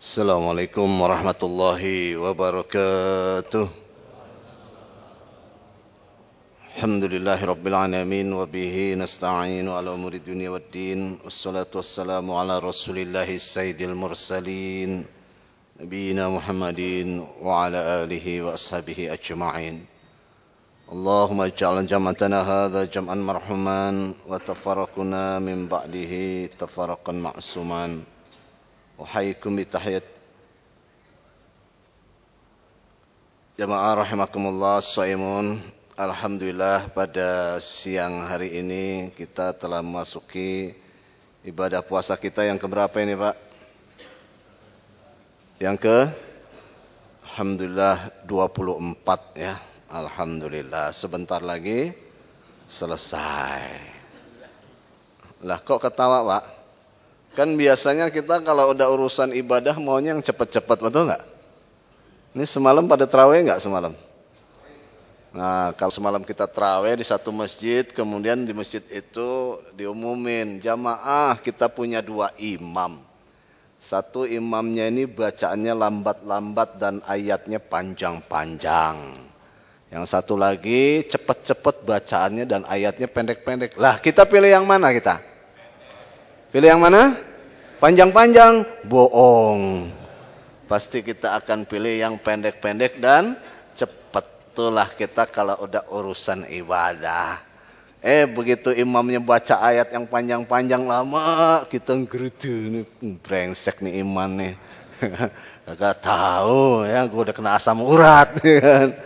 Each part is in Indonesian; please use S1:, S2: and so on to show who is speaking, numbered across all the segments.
S1: Assalamualaikum warahmatullahi wabarakatuh. Alhamdulillahi rabbil alamin wa bihi nasta'inu ala umuri dunya waddin. Wassalatu wassalamu ala rasulillahi sayyidil mursalin nabiyina Muhammadin wa ala alihi wa ashabihi ajma'in. Allahumma ij'al jam'atana hadha jam'an marhuman wa tafarraquna min ba'dihi tafarraqan ma'suman. Wahaikum bitahiyat jamaah rahimakumullah shaimun. Alhamdulillah pada siang hari ini kita telah memasuki ibadah puasa kita yang keberapa ini Pak? Yang ke? Alhamdulillah 24 ya. Alhamdulillah sebentar lagi selesai. Lah kok ketawa Pak? Kan biasanya kita kalau udah urusan ibadah maunya yang cepat-cepat, betul nggak? Ini semalam pada terawih nggak semalam? Nah kalau semalam kita terawih di satu masjid, kemudian di masjid itu diumumin jamaah kita punya dua imam. Satu imamnya ini bacaannya lambat-lambat dan ayatnya panjang-panjang. Yang satu lagi cepat-cepat bacaannya dan ayatnya pendek-pendek. Lah kita pilih yang mana kita? Pilih yang mana? Panjang-panjang? Bohong. Pasti kita akan pilih yang pendek-pendek dan cepat. Itulah kita kalau udah urusan ibadah. Begitu imamnya baca ayat yang panjang-panjang lama, kita ngerutu nih, brengsek nih iman nih. Gak tahu ya, gue udah kena asam urat kan.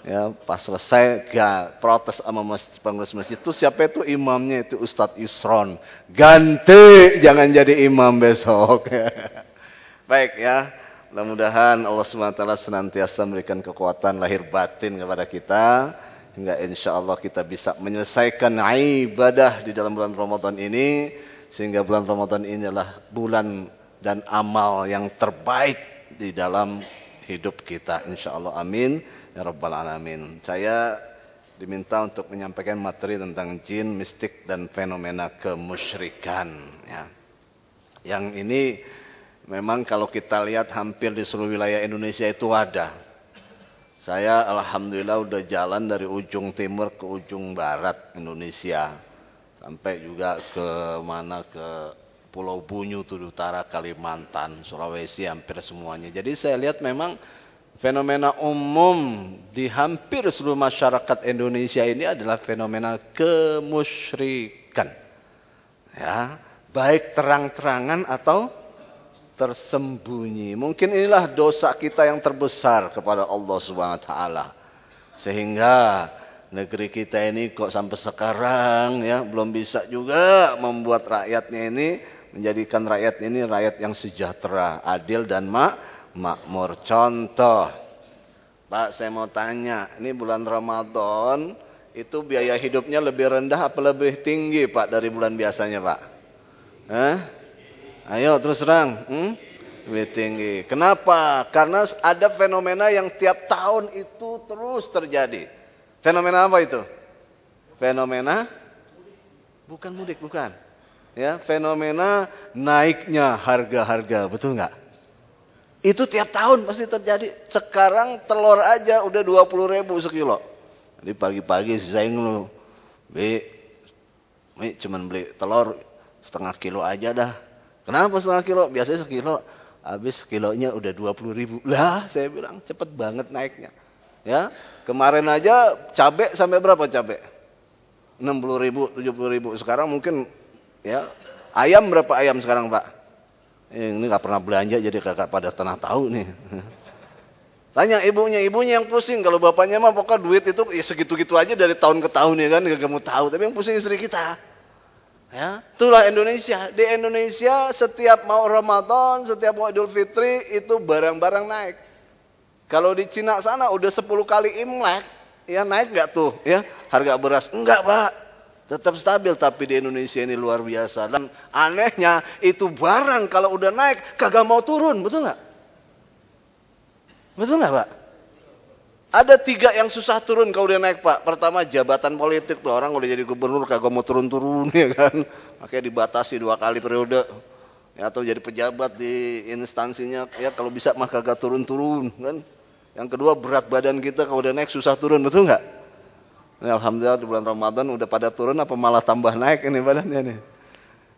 S1: Ya, pas selesai gak protes sama pengurus masjid itu siapa itu imamnya itu Ustadz Yusron, ganti jangan jadi imam besok. Baik ya, mudah-mudahan Allah SWT senantiasa memberikan kekuatan lahir batin kepada kita hingga insya Allah kita bisa menyelesaikan ibadah di dalam bulan Ramadan ini, sehingga bulan Ramadan ini adalah bulan dan amal yang terbaik di dalam hidup kita insya Allah, amin ya rabbal alamin. Saya diminta untuk menyampaikan materi tentang jin, mistik dan fenomena kemusyrikan ya. Yang ini memang kalau kita lihat hampir di seluruh wilayah Indonesia itu ada. Saya alhamdulillah udah jalan dari ujung timur ke ujung barat Indonesia, sampai juga ke mana, ke Pulau Bunyu, utara Kalimantan, Sulawesi, hampir semuanya. Jadi saya lihat memang fenomena umum di hampir seluruh masyarakat Indonesia ini adalah fenomena kemusyrikan. Ya, baik terang-terangan atau tersembunyi. Mungkin inilah dosa kita yang terbesar kepada Allah Subhanahu wa taala. Sehingga negeri kita ini kok sampai sekarang ya belum bisa juga membuat rakyatnya ini, menjadikan rakyat ini rakyat yang sejahtera, adil dan makmur. Contoh, Pak, saya mau tanya, ini bulan Ramadan itu biaya hidupnya lebih rendah apa lebih tinggi Pak dari bulan biasanya Pak? Ayo terus terang, lebih tinggi. Kenapa? Karena ada fenomena yang tiap tahun itu terus terjadi. Fenomena apa itu? Fenomena bukan mudik, bukan. Ya, fenomena naiknya harga-harga, betul nggak? Itu tiap tahun pasti terjadi. Sekarang telur aja udah 20.000 sekilo. Jadi pagi-pagi saya ngeluh, Mi cuman beli telur setengah kilo aja dah. Kenapa setengah kilo? Biasanya sekilo, habis kilonya udah 20.000. Lah, saya bilang cepet banget naiknya. Ya, kemarin aja cabai sampai berapa cabai? 60.000, 70.000. Sekarang mungkin ya, ayam berapa ayam sekarang Pak? Ini nggak pernah belanja jadi kakak pada tanah tahu nih. Tanya ibunya yang pusing. Kalau bapaknya mah pokoknya duit itu ya segitu-gitu aja dari tahun ke tahun ya kan, nggak mau tahu. Tapi yang pusing istri kita. Ya, itulah Indonesia. Di Indonesia setiap mau Ramadan, setiap mau Idul Fitri itu barang-barang naik. Kalau di Cina sana udah 10 kali Imlek, ya naik nggak tuh ya harga beras? Enggak Pak. Tetap stabil, tapi di Indonesia ini luar biasa. Dan anehnya itu barang kalau udah naik kagak mau turun, betul nggak? Betul nggak Pak? Ada 3 yang susah turun kalau udah naik Pak. Pertama jabatan politik tuh, orang udah jadi gubernur kagak mau turun-turun ya kan. Makanya dibatasi 2 kali periode. ya, atau jadi pejabat di instansinya, ya kalau bisa mah kagak turun-turun kan. Yang kedua berat badan kita kalau udah naik susah turun, betul nggak? Ya, alhamdulillah di bulan Ramadan udah pada turun apa malah tambah naik ini badannya nih.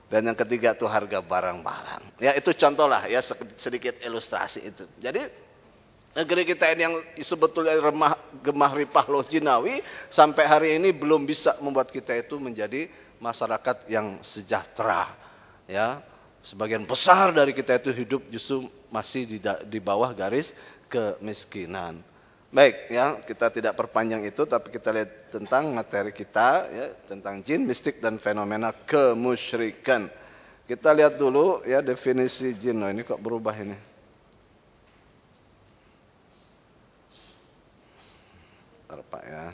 S1: Dan yang ketiga tuh harga barang-barang. Ya itu contoh lah ya, sedikit ilustrasi itu. Jadi negeri kita ini yang sebetulnya remah gemah ripah loh jinawi sampai hari ini belum bisa membuat kita itu menjadi masyarakat yang sejahtera. Ya, sebagian besar dari kita itu hidup justru masih di bawah garis kemiskinan. Baik ya, kita tidak perpanjang itu, tapi kita lihat tentang materi kita ya, tentang jin, mistik dan fenomena kemusyrikan. Kita lihat dulu ya definisi jin. Oh, ini kok berubah ini? Bentar, Pak ya.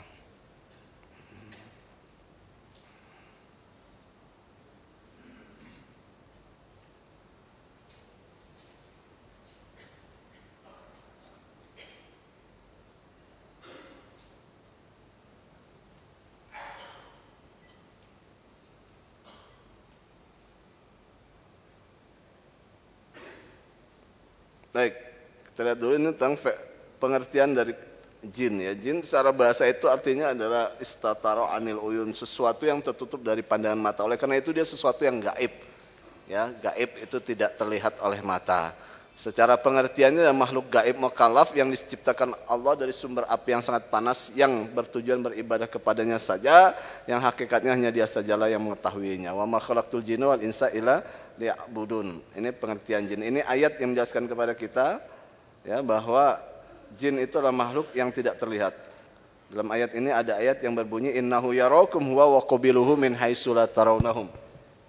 S1: Baik, kita lihat dulu ini tentang pengertian dari jin ya. Jin secara bahasa itu artinya adalah istataro anil uyun, sesuatu yang tertutup dari pandangan mata. Oleh karena itu dia sesuatu yang gaib. Ya, gaib itu tidak terlihat oleh mata. Secara pengertiannya makhluk gaib mukallaf yang diciptakan Allah dari sumber api yang sangat panas yang bertujuan beribadah kepadanya saja, yang hakikatnya hanya dia sajalah yang mengetahuinya. Wa ma khalaqtul jinna wal insa illa liya'budun. Ini pengertian jin. Ini ayat yang menjelaskan kepada kita ya bahwa jin itu adalah makhluk yang tidak terlihat. Dalam ayat ini ada ayat yang berbunyi innahu yarakum huwa wa qabiluhu min haitsu la tarawnahum.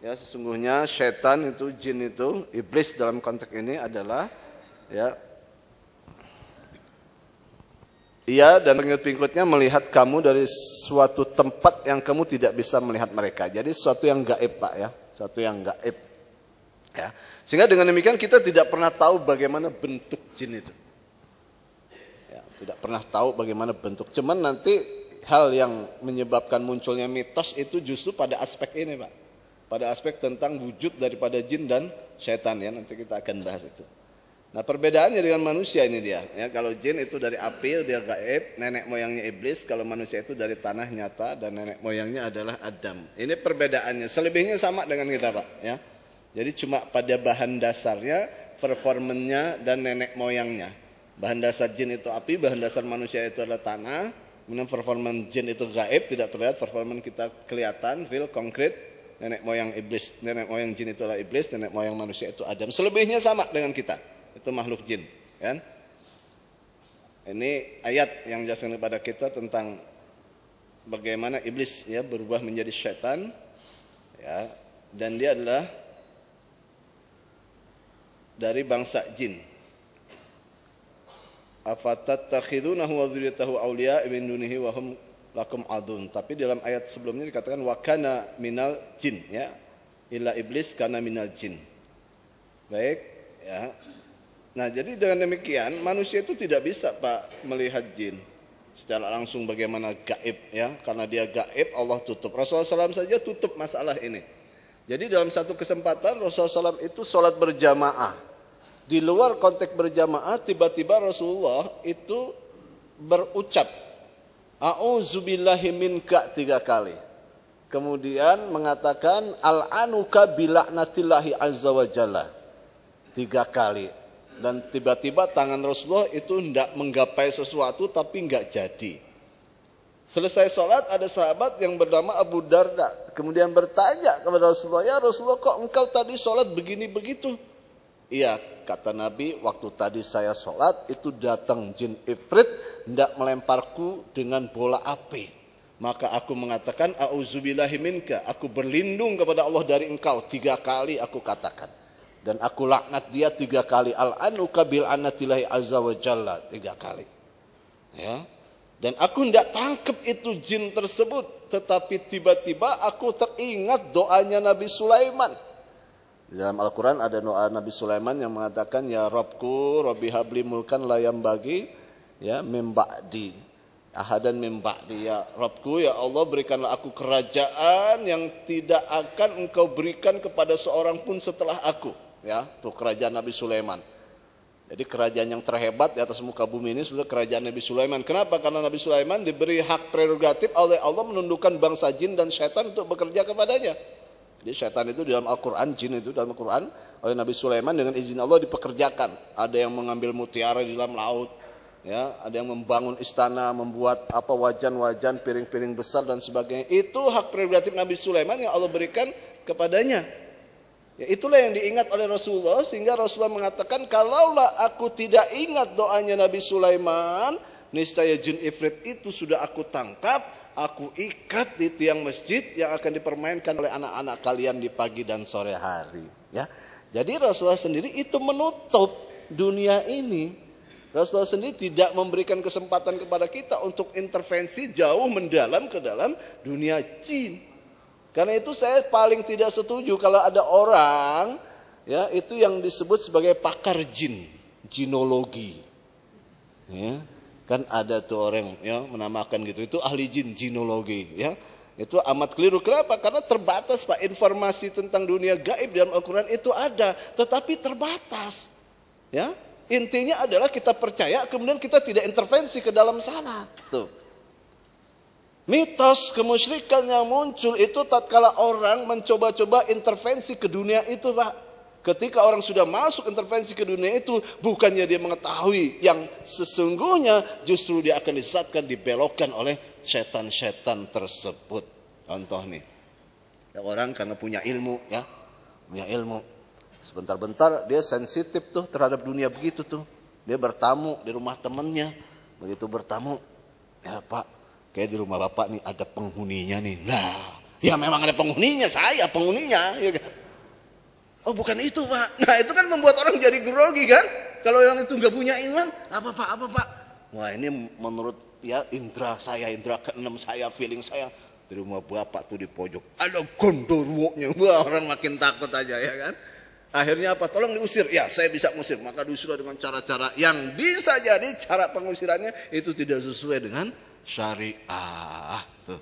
S1: Ya, sesungguhnya setan itu, jin itu, iblis dalam konteks ini adalah ya ia dan pengikut-pengikutnya melihat kamu dari suatu tempat yang kamu tidak bisa melihat mereka. Jadi sesuatu yang gaib, Pak ya, sesuatu yang gaib. Ya. Sehingga dengan demikian kita tidak pernah tahu bagaimana bentuk jin itu. Ya, tidak pernah tahu bagaimana bentuk. Cuman nanti hal yang menyebabkan munculnya mitos itu justru pada aspek ini, Pak. Pada aspek tentang wujud daripada jin dan setan ya, nanti kita akan bahas itu. Nah, perbedaannya dengan manusia ini dia. Ya, kalau jin itu dari api, dia gaib, nenek moyangnya iblis. Kalau manusia itu dari tanah nyata dan nenek moyangnya adalah Adam. Ini perbedaannya. Selebihnya sama dengan kita, Pak ya. Jadi cuma pada bahan dasarnya, performennya dan nenek moyangnya. Bahan dasar jin itu api, bahan dasar manusia itu adalah tanah. Kemudian performan jin itu gaib, tidak terlihat. Performan kita kelihatan, real, konkret. Nenek moyang iblis, nenek moyang jin itu adalah iblis, nenek moyang manusia itu Adam. Selebihnya sama dengan kita. Itu makhluk jin, kan? Ini ayat yang menjelaskan kepada kita tentang bagaimana iblis ya berubah menjadi syaitan, ya, dan dia adalah dari bangsa jin. Afatattakhidunahu wa dzurriyyatahu awliya min dunihi wa hum lakum adun. Tapi dalam ayat sebelumnya dikatakan wa kana minal jin ya. Illa iblis kana minal jin. Baik, ya. Nah, jadi dengan demikian manusia itu tidak bisa, Pak, melihat jin secara langsung bagaimana gaib ya. Karena dia gaib Allah tutup. Rasulullah SAW saja tutup masalah ini. Jadi dalam satu kesempatan Rasulullah SAW itu sholat berjamaah. Di luar konteks berjamaah tiba-tiba Rasulullah itu berucap a'udzubillahi minka 3 kali. Kemudian mengatakan al'anuka bila'natillahi azza wa jalla 3 kali. Dan tiba-tiba tangan Rasulullah itu tidak menggapai sesuatu tapi enggak jadi. Selesai sholat ada sahabat yang bernama Abu Darda. Kemudian bertanya kepada Rasulullah, ya Rasulullah kok engkau tadi sholat begini begitu? Iya, kata Nabi, waktu tadi saya sholat itu datang jin ifrit hendak melemparku dengan bola api. Maka aku mengatakan a'udzubillahi minka, aku berlindung kepada Allah dari engkau 3 kali aku katakan. Dan aku laknat dia 3 kali. Al'anuka bil'anatillahi azza wa jalla 3 kali. Ya. Dan aku tidak tangkap itu jin tersebut. Tetapi tiba-tiba aku teringat doanya Nabi Sulaiman. Di dalam Al-Quran ada doa Nabi Sulaiman yang mengatakan, ya Rabbku, Rabbi habli mulkan layam bagi, ya mimba'di. Ahadan mimba'di, ya Rabbku, ya Allah berikanlah aku kerajaan yang tidak akan engkau berikan kepada seorang pun setelah aku. ya, tuh kerajaan Nabi Sulaiman. Jadi kerajaan yang terhebat di atas muka bumi ini sebetulnya kerajaan Nabi Sulaiman. Kenapa? Karena Nabi Sulaiman diberi hak prerogatif oleh Allah menundukkan bangsa jin dan syaitan untuk bekerja kepadanya. Jadi syaitan itu di dalam Al-Quran, jin itu dalam Al-Quran oleh Nabi Sulaiman dengan izin Allah dipekerjakan. Ada yang mengambil mutiara di dalam laut, ya, ada yang membangun istana, membuat apa wajan-wajan, piring-piring besar dan sebagainya. Itu hak prerogatif Nabi Sulaiman yang Allah berikan kepadanya. Ya, itulah yang diingat oleh Rasulullah sehingga Rasulullah mengatakan kalaulah aku tidak ingat doanya Nabi Sulaiman, niscaya jin ifrit itu sudah aku tangkap, aku ikat di tiang masjid yang akan dipermainkan oleh anak-anak kalian di pagi dan sore hari. Ya, jadi Rasulullah sendiri itu menutup dunia ini. Rasulullah sendiri tidak memberikan kesempatan kepada kita untuk intervensi jauh mendalam ke dalam dunia jin. Karena itu saya paling tidak setuju kalau ada orang ya itu yang disebut sebagai pakar jin, jinologi. Ya, kan ada tuh orang ya menamakan gitu, itu ahli jin, jinologi ya. Itu amat keliru. Kenapa? Karena terbatas Pak, informasi tentang dunia gaib dalam Al-Qur'an itu ada, tetapi terbatas. Ya. Intinya adalah kita percaya kemudian kita tidak intervensi ke dalam sana. Tuh. Mitos kemusyrikan yang muncul itu tatkala orang mencoba-coba intervensi ke dunia itu, Pak. Ketika orang sudah masuk intervensi ke dunia itu, bukannya dia mengetahui yang sesungguhnya, justru dia akan disesatkan, dibelokkan oleh setan-setan tersebut. Contoh nih, ya orang karena punya ilmu, ya, punya ilmu. Sebentar-bentar dia sensitif tuh terhadap dunia begitu tuh. Dia bertamu di rumah temannya, begitu bertamu, ya Pak, kayak di rumah bapak nih ada penghuninya nih. Nah, ya memang ada penghuninya, saya penghuninya. Ya kan? Oh bukan itu Pak. Nah itu kan membuat orang jadi grogi kan. Kalau orang itu nggak punya iman, apa Pak? Wah ini menurut ya indra saya, indra keenam saya, feeling saya. Di rumah bapak tuh di pojok ada gondorwonya. Wah orang makin takut aja ya kan. Akhirnya apa? Tolong diusir. Ya saya bisa mengusir. Maka diusir dengan cara-cara yang bisa jadi cara pengusirannya itu tidak sesuai dengan syariah. Tuh.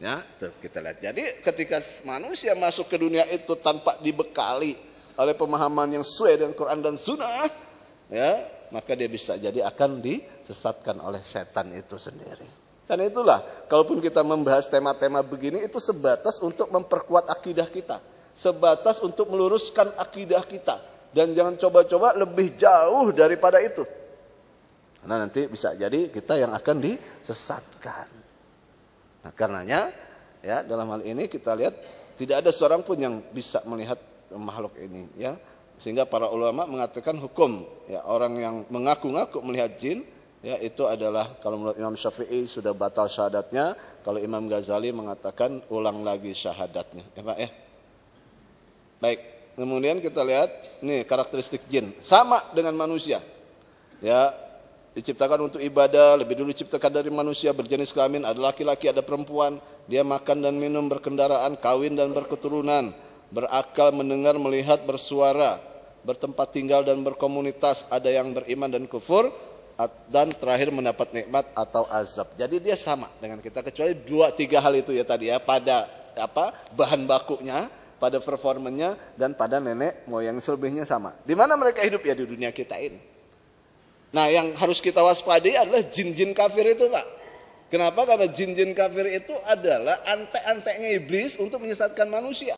S1: Ya, tuh kita lihat. Jadi ketika manusia masuk ke dunia itu tanpa dibekali oleh pemahaman yang sesuai dengan Quran dan Sunnah, ya, maka dia bisa jadi akan disesatkan oleh setan itu sendiri. Dan itulah, kalaupun kita membahas tema-tema begini itu sebatas untuk memperkuat akidah kita, sebatas untuk meluruskan akidah kita, dan jangan coba-coba lebih jauh daripada itu. Karena nanti bisa jadi kita yang akan disesatkan. Nah karenanya ya dalam hal ini kita lihat tidak ada seorang pun yang bisa melihat makhluk ini ya. Sehingga para ulama mengatakan hukum ya orang yang mengaku-ngaku melihat jin ya itu adalah kalau menurut Imam Syafi'i sudah batal syahadatnya, kalau Imam Ghazali mengatakan ulang lagi syahadatnya. Ya Pak ya. Baik, kemudian kita lihat nih karakteristik jin sama dengan manusia. Ya, diciptakan untuk ibadah, lebih dulu diciptakan dari manusia, berjenis kelamin, ada laki-laki, ada perempuan. Dia makan dan minum, berkendaraan, kawin dan berketurunan, berakal, mendengar, melihat, bersuara, bertempat tinggal dan berkomunitas, ada yang beriman dan kufur, dan terakhir mendapat nikmat atau azab. Jadi dia sama dengan kita kecuali 2-3 hal itu ya tadi ya, pada apa bahan bakunya, pada performanya dan pada nenek moyang selebihnya sama. Di mana mereka hidup ya di dunia kita ini. Nah yang harus kita waspadai adalah jin-jin kafir itu Pak. Kenapa? Karena jin-jin kafir itu adalah antek-anteknya iblis untuk menyesatkan manusia.